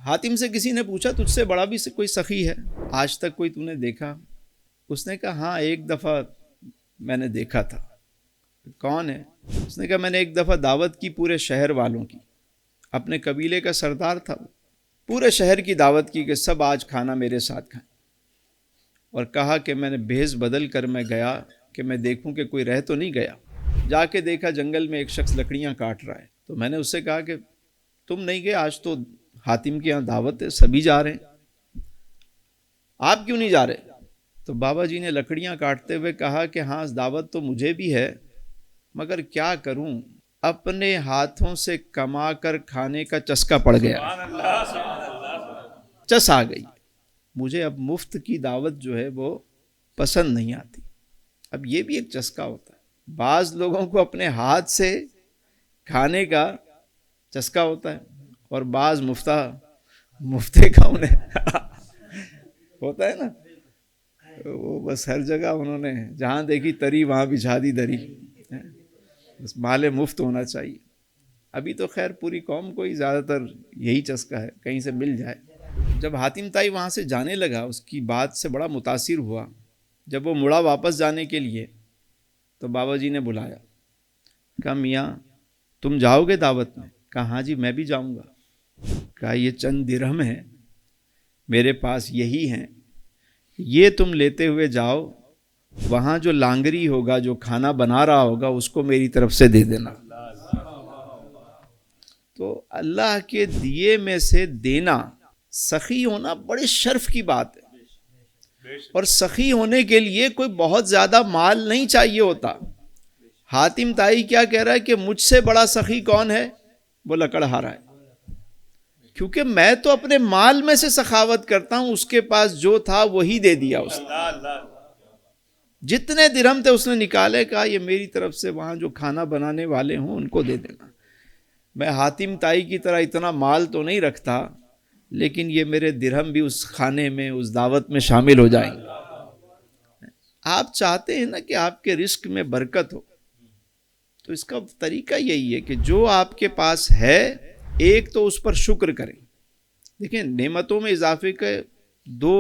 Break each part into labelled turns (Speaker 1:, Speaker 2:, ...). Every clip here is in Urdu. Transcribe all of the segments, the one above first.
Speaker 1: حاتم سے کسی نے پوچھا تجھ سے بڑا بھی کوئی سخی ہے آج تک کوئی تو نے دیکھا؟ اس نے کہا ہاں ایک دفعہ میں نے دیکھا تھا۔ کون ہے؟ اس نے کہا میں نے ایک دفعہ دعوت کی پورے شہر والوں کی، اپنے قبیلے کا سردار تھا، پورے شہر کی دعوت کی کہ سب آج کھانا میرے ساتھ کھائیں، اور کہا کہ میں نے بھیس بدل کر میں گیا کہ میں دیکھوں کہ کوئی رہ تو نہیں گیا۔ جا کے دیکھا جنگل میں ایک شخص لکڑیاں کاٹ رہا ہے، تو میں نے اس سے کہا کہ تم نہیں گئے، آج تو حاتم کے یہاں دعوت ہے، سبھی جا رہے ہیں، آپ کیوں نہیں جا رہے؟ تو بابا جی نے لکڑیاں کاٹتے ہوئے کہا کہ ہاں دعوت تو مجھے بھی ہے، مگر کیا کروں، اپنے ہاتھوں سے کما کر کھانے کا چسکا پڑ گیا، چس آ گئی، مجھے اب مفت کی دعوت جو ہے وہ پسند نہیں آتی۔ اب یہ بھی ایک چسکا ہوتا ہے، بعض لوگوں کو اپنے ہاتھ سے کھانے کا چسکا ہوتا ہے، اور بعض مفتے کا انہیں ہوتا ہے نا، وہ بس ہر جگہ انہوں نے جہاں دیکھی تری وہاں بچھا دی دری، بس مال مفت ہونا چاہیے۔ ابھی تو خیر پوری قوم کو ہی زیادہ تر یہی چسکا ہے، کہیں سے مل جائے۔ جب حاتم طائی وہاں سے جانے لگا، اس کی بات سے بڑا متاثر ہوا، جب وہ مڑا واپس جانے کے لیے تو بابا جی نے بلایا، کہا میاں تم جاؤ گے دعوت میں؟ کہا ہاں جی میں بھی جاؤں گا۔ کہا یہ چند درہم ہیں میرے پاس، یہی ہیں، یہ تم لیتے ہوئے جاؤ، وہاں جو لانگری ہوگا، جو کھانا بنا رہا ہوگا، اس کو میری طرف سے دے دینا۔ تو اللہ کے دیے میں سے دینا، سخی ہونا بڑے شرف کی بات ہے، اور سخی ہونے کے لیے کوئی بہت زیادہ مال نہیں چاہیے ہوتا۔ حاتم طائی کیا کہہ رہا ہے کہ مجھ سے بڑا سخی کون ہے؟ وہ لکڑہارا ہے، کیونکہ میں تو اپنے مال میں سے سخاوت کرتا ہوں، اس کے پاس جو تھا وہی دے دیا اس نے، جتنے درہم تھے اس نے نکالے، کہا یہ میری طرف سے وہاں جو کھانا بنانے والے ہوں ان کو دے دینا۔ میں حاتم طائی کی طرح اتنا مال تو نہیں رکھتا، لیکن یہ میرے درہم بھی اس کھانے میں، اس دعوت میں شامل ہو جائیں گے۔ آپ چاہتے ہیں نا کہ آپ کے رزق میں برکت ہو، تو اس کا طریقہ یہی ہے کہ جو آپ کے پاس ہے ایک تو اس پر شکر کریں۔ دیکھیں نعمتوں میں اضافے کے دو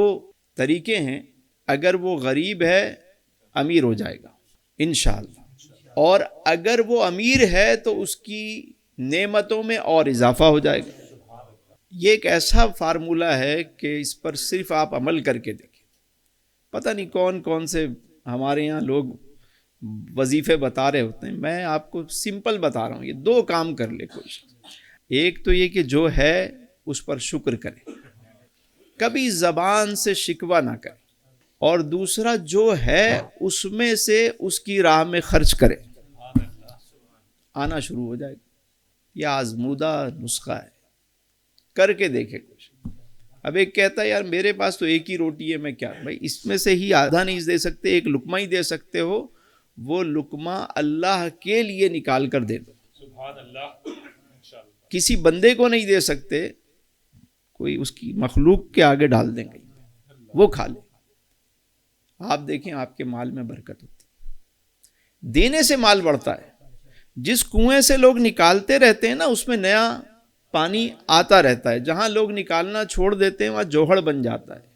Speaker 1: طریقے ہیں، اگر وہ غریب ہے امیر ہو جائے گا انشاءاللہ، اور اگر وہ امیر ہے تو اس کی نعمتوں میں اور اضافہ ہو جائے گا۔ یہ ایک ایسا فارمولہ ہے کہ اس پر صرف آپ عمل کر کے دیکھیں۔ پتہ نہیں کون کون سے ہمارے یہاں لوگ وظیفے بتا رہے ہوتے ہیں، میں آپ کو سمپل بتا رہا ہوں، یہ دو کام کر لے کوئی شخص۔ ایک تو یہ کہ جو ہے اس پر شکر کرے، کبھی زبان سے شکوہ نہ کرے، اور دوسرا جو ہے اس میں سے اس کی راہ میں خرچ کرے، آنا شروع ہو جائے گا۔ یہ آزمودہ نسخہ ہے، کر کے دیکھے کچھ۔ اب ایک کہتا ہے یار میرے پاس تو ایک ہی روٹی ہے، میں کیا، بھائی اس میں سے ہی آدھا نہیں دے سکتے، ایک لقمہ ہی دے سکتے ہو، وہ لقمہ اللہ کے لیے نکال کر دے دو، سبحان اللہ، کسی بندے کو نہیں دے سکتے، کوئی اس کی مخلوق کے آگے ڈال دیں گے، وہ کھا لے۔ آپ دیکھیں آپ کے مال میں برکت ہوتی ہے، دینے سے مال بڑھتا ہے۔ جس کنویں سے لوگ نکالتے رہتے ہیں نا، اس میں نیا پانی آتا رہتا ہے، جہاں لوگ نکالنا چھوڑ دیتے ہیں وہاں جوہڑ بن جاتا ہے۔